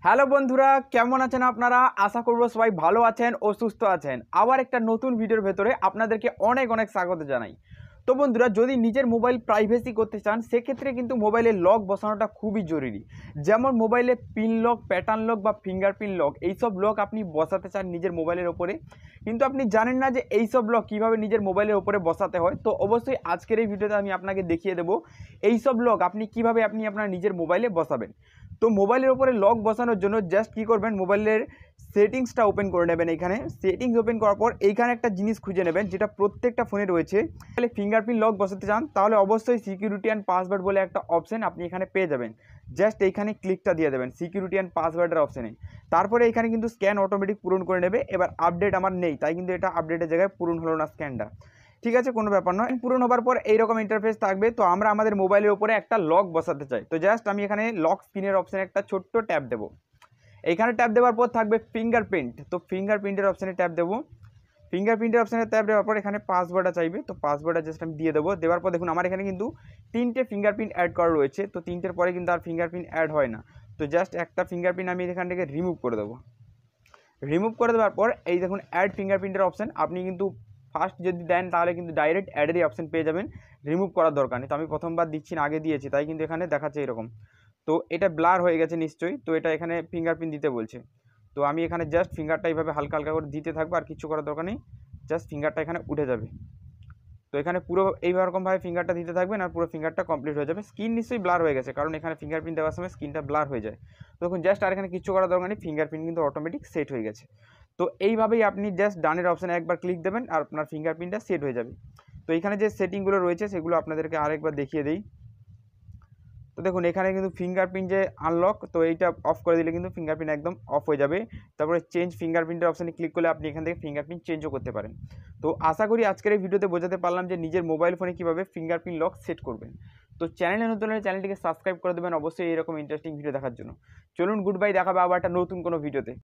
Hello বন্ধুরা, কেমন আছেন আপনারা? আশা করব সবাই ভালো আছেন ও সুস্থ আছেন। আবার একটা নতুন ভিডিওর ভেতরে আপনাদেরকে অনেক অনেক স্বাগত জানাই। তো বন্ধুরা, যদি নিজের মোবাইল প্রাইভেসি করতে চান সেক্ষেত্রে কিন্তু মোবাইলে লক বসানোটা খুবই জরুরি। যেমন মোবাইলে পিন লক, প্যাটার্ন লক বা ফিঙ্গারপ্রিন্ট লক, এইসব লক আপনি বসাতে চান নিজের মোবাইলের ওপরে, কিন্তু আপনি জানেন না যে এইসব লক কীভাবে নিজের মোবাইলের ওপরে বসাতে হয়। তো অবশ্যই আজকের এই ভিডিওতে আমি আপনাকে দেখিয়ে দেবো এইসব লক আপনি কীভাবে আপনার নিজের মোবাইলে বসাবেন। তো মোবাইলের উপরে লক বসানোর জন্য জাস্ট কী করবেন, মোবাইলের সেটিংসটা ওপেন করে নেবেন। এখানে সেটিংস ওপেন করার পর এইখানে একটা জিনিস খুঁজে নেবেন যেটা প্রত্যেকটা ফোনে রয়েছে। তাহলে ফিঙ্গারপ্রিন্ট লক বসাতে চান তাহলে অবশ্যই সিকিউরিটি অ্যান্ড পাসওয়ার্ড বলে একটা অপশন আপনি এখানে পেয়ে যাবেন। জাস্ট এইখানে ক্লিকটা দিয়ে দেবেন সিকিউরিটি অ্যান্ড পাসওয়ার্ডের অপশানে। তারপরে এখানে কিন্তু স্ক্যান অটোমেটিক পূরণ করে নেবে। এবার আপডেট আমার নেই, তাই কিন্তু এটা আপডেটের জায়গায় পূরণ হলো না স্ক্যানটা। ঠিক আছে, কোনো ব্যাপার নয়। পূরণ হবার পর এইরকম ইন্টারফেস থাকবে। তো আমরা আমাদের মোবাইলের উপরে একটা লক বসাতে চাই। তো জাস্ট আমি এখানে লক স্ক্রিনের অপশানে একটা ছোট্ট ট্যাপ দেবো। এইখানে ট্যাপ দেওয়ার পর থাকবে ফিঙ্গারপ্রিন্ট। তো ফিঙ্গারপ্রিন্টের অপশানে ট্যাপ দেবো। ফিঙ্গারপ্রিন্টের অপশানে ট্যাপ দেওয়ার পর এখানে পাসওয়ার্ডটা চাইবে। তো পাসওয়ার্ডটা জাস্ট আমি দিয়ে দেবো। দেওয়ার পর দেখুন আমার এখানে কিন্তু 3টে ফিঙ্গারপ্রিন্ট অ্যাড করা রয়েছে। তো 3টের পরে কিন্তু আর ফিঙ্গারপ্রিন্ট অ্যাড হয় না। তো জাস্ট একটা ফিঙ্গারপ্রিন্ট আমি এখান থেকে রিমুভ করে দেবো। রিমুভ করে দেওয়ার পর এই দেখুন অ্যাড ফিঙ্গারপ্রিন্টের অপশান, আপনি কিন্তু ফার্স্ট যদি দেন তাহলে কিন্তু ডাইরেক্ট অ্যাডেরই অপশান পেয়ে যাবেন, রিমুভ করার দরকার নেই। তো আমি প্রথমবার দিচ্ছি না, আগে দিয়েছি, তাই কিন্তু এখানে দেখাচ্ছে এরকম। তো এটা ব্লার হয়ে গেছে নিশ্চয়ই। তো এটা এখানে ফিঙ্গারপ্রিন্ট দিতে বলছে। তো আমি এখানে জাস্ট ফিঙ্গারটা এইভাবে হালকা হালকা করে দিতে থাকবো, আর কিছু করার দরকার নেই। জাস্ট ফিঙ্গারটা এখানে উঠে যাবে। তো এখানে পুরো এইরকমভাবে ফিঙ্গারটা দিতে থাকবেন আর পুরো ফিঙ্গারটা কমপ্লিট হয়ে যাবে। স্ক্রিন নিশ্চয়ই ব্লার হয়ে গেছে, কারণ এখানে ফিঙ্গারপ্রিন্ট দেওয়ার সময় স্ক্রিনটা ব্লার হয়ে যায়। তো দেখুন জাস্ট আর এখানে কিছু করার দরকার নেই, ফিঙ্গারপ্রিন্ট কিন্তু অটোমেটিক সেট হয়ে গেছে। তো এইভাবেই আপনি জাস্ট ডানের অপশানে একবার ক্লিক দেবেন আর আপনার ফিঙ্গারপ্রিন্টটা সেট হয়ে যাবে। তো এখানে যে সেটিংগুলো রয়েছে সেগুলো আপনাদেরকে আরেকবার দেখিয়ে দিই। তো দেখুন এখানে কিন্তু ফিঙ্গারপ্রিন্ট যে আনলক, তো এইটা অফ করে দিলে কিন্তু ফিঙ্গারপ্রিন্ট একদম অফ হয়ে যাবে। তারপরে চেঞ্জ ফিঙ্গারপ্রিন্টের অপশানে ক্লিক করলে আপনি এখান থেকে ফিঙ্গারপ্রিন্ট চেঞ্জও করতে পারেন। তো আশা করি আজকের এই ভিডিওতে বোঝাতে পারলাম যে নিজের মোবাইল ফোনে কীভাবে ফিঙ্গারপ্রিন্ট লক সেট করবেন। তো চ্যানেলে নতুন হলে চ্যানেলটিকে সাবস্ক্রাইব করে দেবেন অবশ্যই এরকম ইন্টারেস্টিং ভিডিও দেখার জন্য। চলুন, গুড বাই, দেখাবে আবার একটা নতুন কোনো ভিডিওতে।